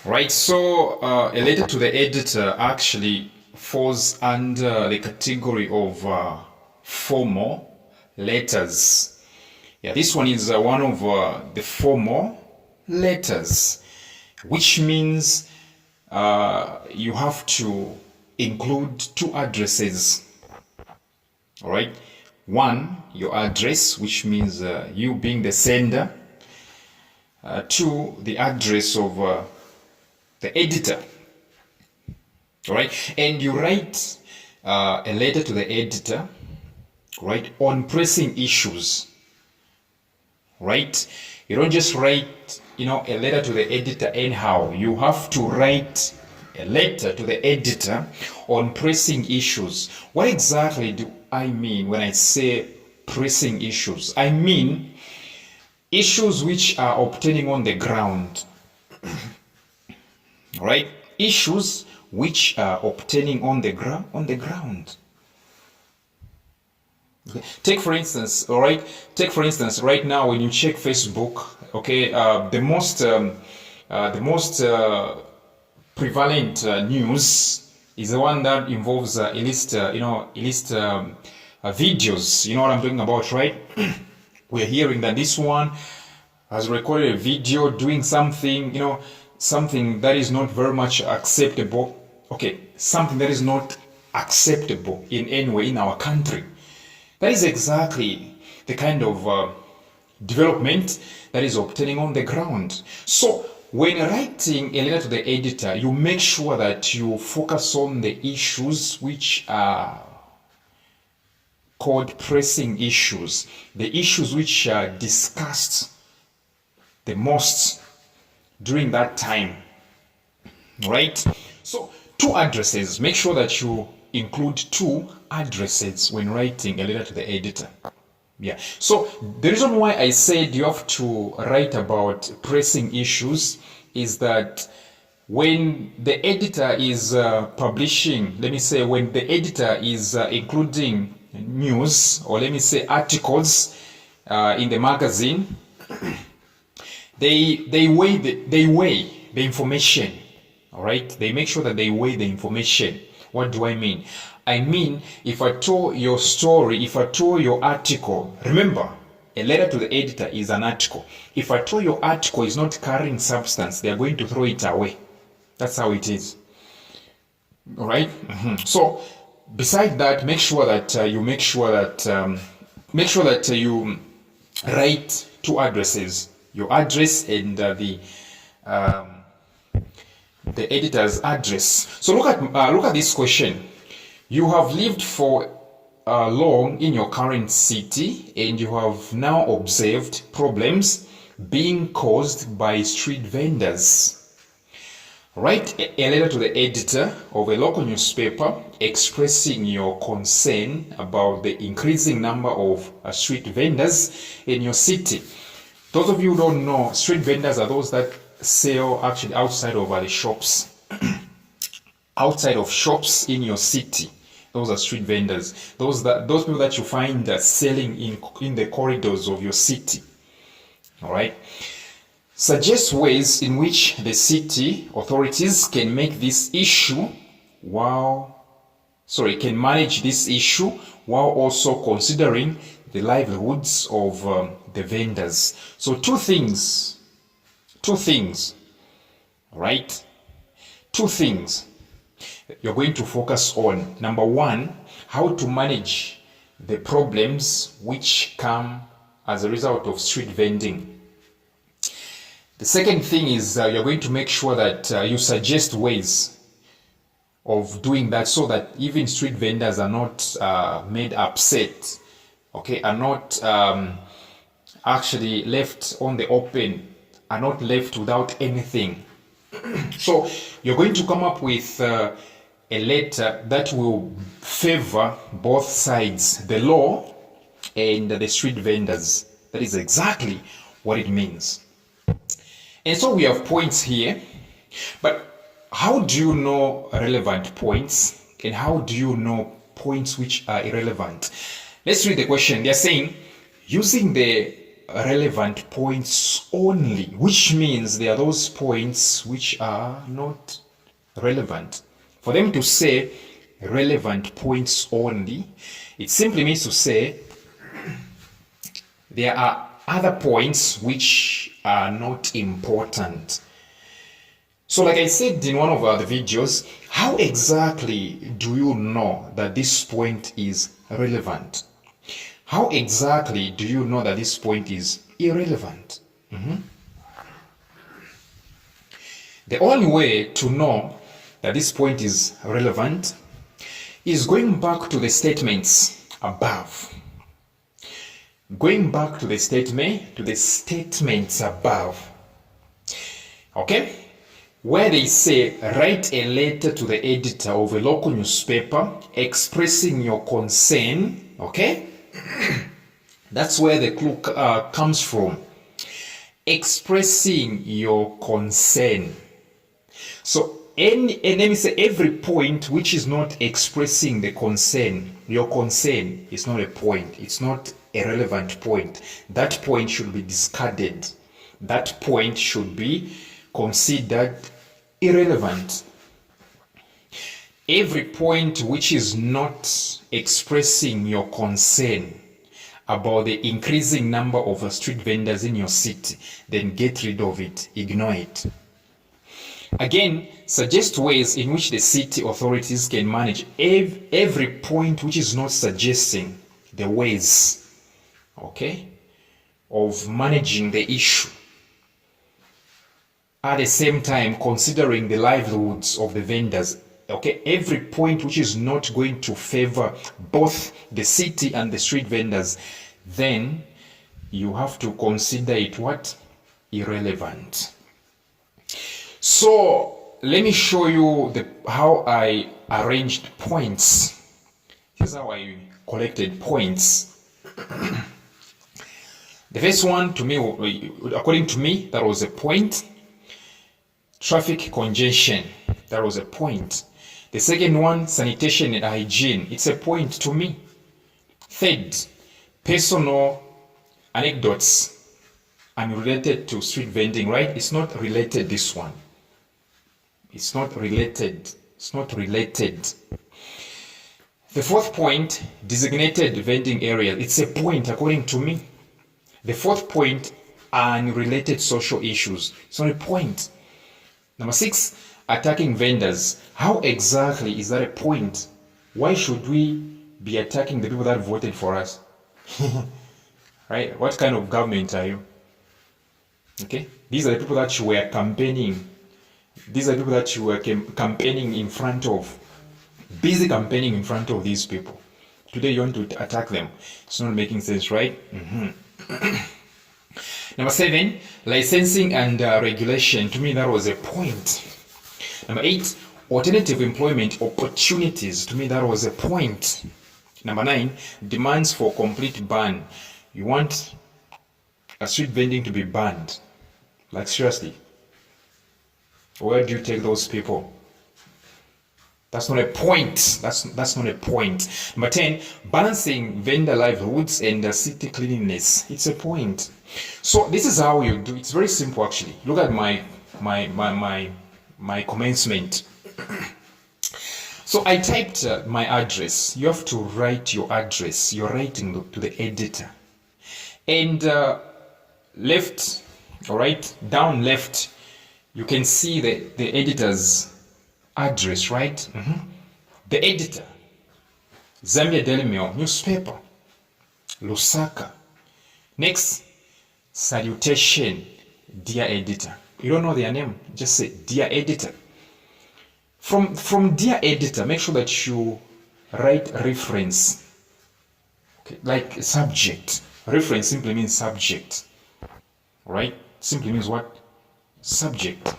Right, so a letter to the editor actually falls under the category of formal letters. Yeah, this one is one of the formal letters, which means you have to include two addresses. All right, one, your address, which means you being the sender. Two, the address of the editor. All right, and you write a letter to the editor, right, on pressing issues. Right, you don't just write, a letter to the editor anyhow. You have to write a letter to the editor on pressing issues. What exactly do I mean when I say pressing issues? I mean issues which are obtaining on the ground. Right? Issues which are obtaining on the ground. Okay. Take for instance, right now when you check Facebook, okay, the most prevalent news is the one that involves illicit videos. You know what I'm talking about, right? We're hearing that this one has recorded a video doing something, something that is not very much acceptable. Okay, something that is not acceptable in any way in our country. That is exactly the kind of development that is obtaining on the ground. So when writing a letter to the editor, you make sure that you focus on the issues which are called pressing issues, the issues which are discussed the most during that time, right? So two addresses, make sure that you include two addresses when writing a letter to the editor. Yeah, so the reason why I said you have to write about pressing issues is that when the editor is publishing, let me say, when the editor is including news, or let me say articles in the magazine, they weigh the information. All right, they make sure that they weigh the information. What do I mean? I mean, if I told your story, if I told your article, remember, a letter to the editor is an article. If I told your article is not carrying substance, they are going to throw it away. That's how it is. All right. So, besides that, make sure that you write two addresses: your address and the editor's address. So look at this question. You have lived for long in your current city, and you have now observed problems being caused by street vendors. Write a letter to the editor of a local newspaper expressing your concern about the increasing number of street vendors in your city. Those of you who don't know, street vendors are those that sell actually outside of the shops. Outside of shops in your city. Those are street vendors. Those people that you find selling in the corridors of your city. All right. Suggest ways in which the city authorities can make this issue can manage this issue while also considering the livelihoods of the vendors. So two things, right? Two things you're going to focus on. Number one, how to manage the problems which come as a result of street vending. The second thing is you're going to make sure that you suggest ways of doing that so that even street vendors are not made upset, okay, are not actually left on the open, are not left without anything. So you're going to come up with a letter that will favor both sides, the law and the street vendors. That is exactly what it means. And so we have points here, but how do you know relevant points and how do you know points which are irrelevant? Let's read the question. They're saying, using the relevant points only, which means there are those points which are not relevant. For them to say relevant points only, it simply means to say there are other points which are not important. So like I said in one of the videos, how exactly do you know that this point is relevant? How exactly do you know that this point is irrelevant? The only way to know that this point is relevant is going back to the statements above. Going back to the statements above. Okay? Where they say, write a letter to the editor of a local newspaper expressing your concern. Okay? That's where the clue comes from. Expressing your concern. So, let me say every point which is not expressing the concern, your concern is not a point. It's not a relevant point. That point should be discarded. That point should be considered irrelevant. Every point which is not expressing your concern about the increasing number of street vendors in your city, then get rid of it, ignore it. Again, suggest ways in which the city authorities can manage every point which is not suggesting the ways, okay, of managing the issue. At the same time, considering the livelihoods of the vendors. Okay, every point which is not going to favor both the city and the street vendors, then you have to consider it what? Irrelevant. So let me show you how I arranged points. Here's how I collected points. The first one, to me, according to me, that was a point. Traffic congestion, that was a point. The second one, sanitation and hygiene, it's a point to me. Third, personal anecdotes unrelated to street vending, right? It's not related, this one. It's not related. It's not related. The fourth point, designated vending area, it's a point according to me. The fourth point, unrelated social issues, it's not a point. Number 6, attacking vendors. How exactly is that a point? Why should we be attacking the people that voted for us? Right? What kind of government are you? Okay? These are the people that you were campaigning. These are the people that you were campaigning in front of. Busy campaigning in front of these people. Today you want to attack them. It's not making sense, right? Number 7, licensing and regulation. To me, that was a point. Number 8, alternative employment opportunities. To me, that was a point. Number 9, demands for complete ban. You want a street vending to be banned. Like, seriously. Where do you take those people? That's not a point. That's not a point. Number 10, balancing vendor livelihoods and city cleanliness. It's a point. So this is how you do. It's very simple, actually. Look at my commencement. So I typed my address. You have to write your address. You're writing to the editor. And left, all right, down left, you can see the editor's address, right? The editor, Zambia Daily Mail newspaper, Lusaka. Next, salutation, dear editor. You don't know their name, just say dear editor. From dear editor, make sure that you write reference, okay, like subject. Reference simply means subject, right? Simply means what? Subject.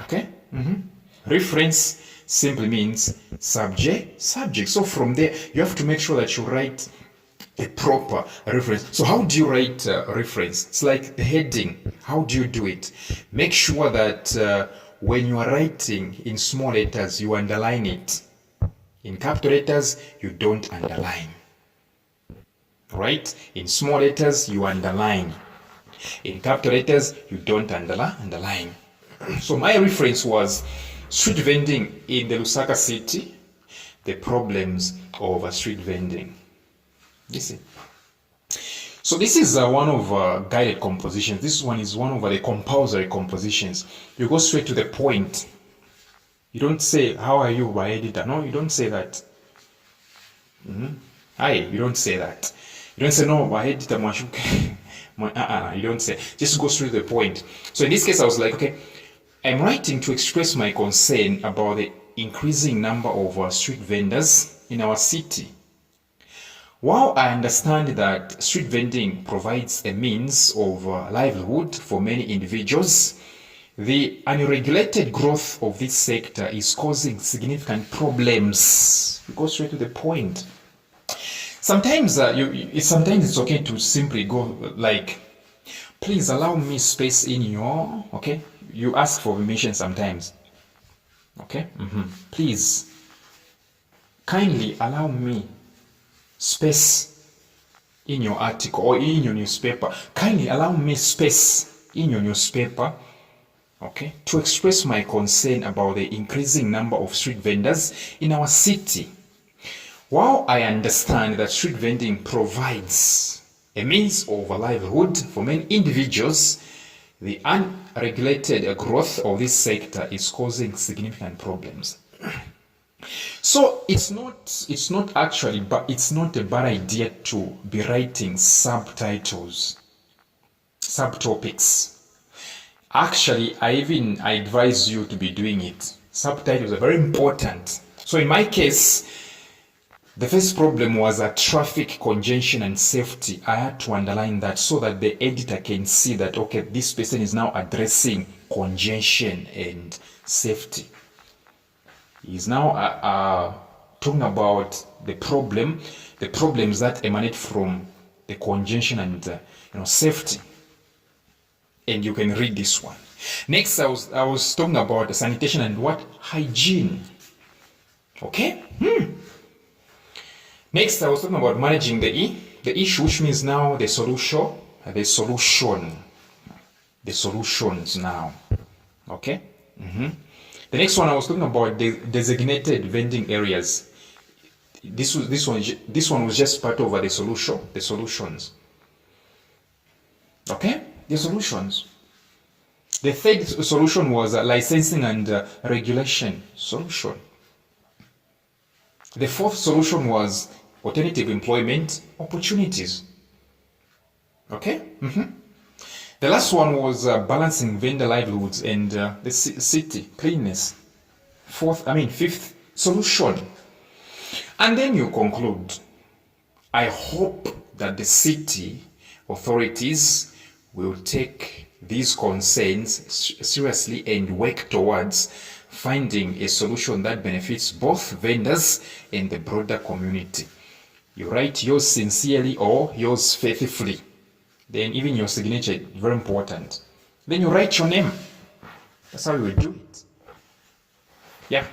Okay? Reference simply means subject. So from there, you have to make sure that you write a proper reference. So how do you write reference? It's like a heading. How do you do it? Make sure that when you are writing in small letters, you underline it. In capital letters, you don't underline. right? In small letters, you underline. In capital letters, you don't underline. So my reference was street vending in the Lusaka city, the problems of street vending. Listen. So this is one of guided compositions. This one is one of the compulsory compositions. You go straight to the point. You don't say, how are you, my editor? No, you don't say that. Hi, you don't say that. You don't say, no, my editor, you don't say. Just go straight to the point. So in this case, I was like, okay, I'm writing to express my concern about the increasing number of street vendors in our city. While I understand that street vending provides a means of livelihood for many individuals, the unregulated growth of this sector is causing significant problems. You go straight to the point. Sometimes, sometimes it's okay to simply go like, please allow me space in your, okay? You ask for permission sometimes, okay? Please, kindly allow me space in your article or in your newspaper. Kindly allow me space in your newspaper, okay, to express my concern about the increasing number of street vendors in our city. While I understand that street vending provides a means of livelihood for many individuals, the unregulated growth of this sector is causing significant problems. So it's not actually, but it's not a bad idea to be writing subtitles, subtopics. Actually, I advise you to be doing it. Subtitles are very important. So in my case, the first problem was traffic congestion and safety. I had to underline that so that the editor can see that, okay, this person is now addressing congestion and safety. He's now talking about the problems that emanate from the congestion and safety. And you can read this one. Next, I was talking about sanitation and what? Hygiene. Okay? Next, I was talking about managing the issue, which means now the solution, the solutions now. Okay? The next one, I was talking about the designated vending areas. This one was just part of the solutions. Okay? The solutions. The third solution was licensing and regulation solution. The fourth solution was alternative employment opportunities. Okay? The last one was balancing vendor livelihoods and the city cleanness. Fifth solution. And then you conclude, I hope that the city authorities will take these concerns seriously and work towards finding a solution that benefits both vendors and the broader community. You write yours sincerely or yours faithfully. Then even your signature, very important. Then you write your name. That's how you will do it. Yeah.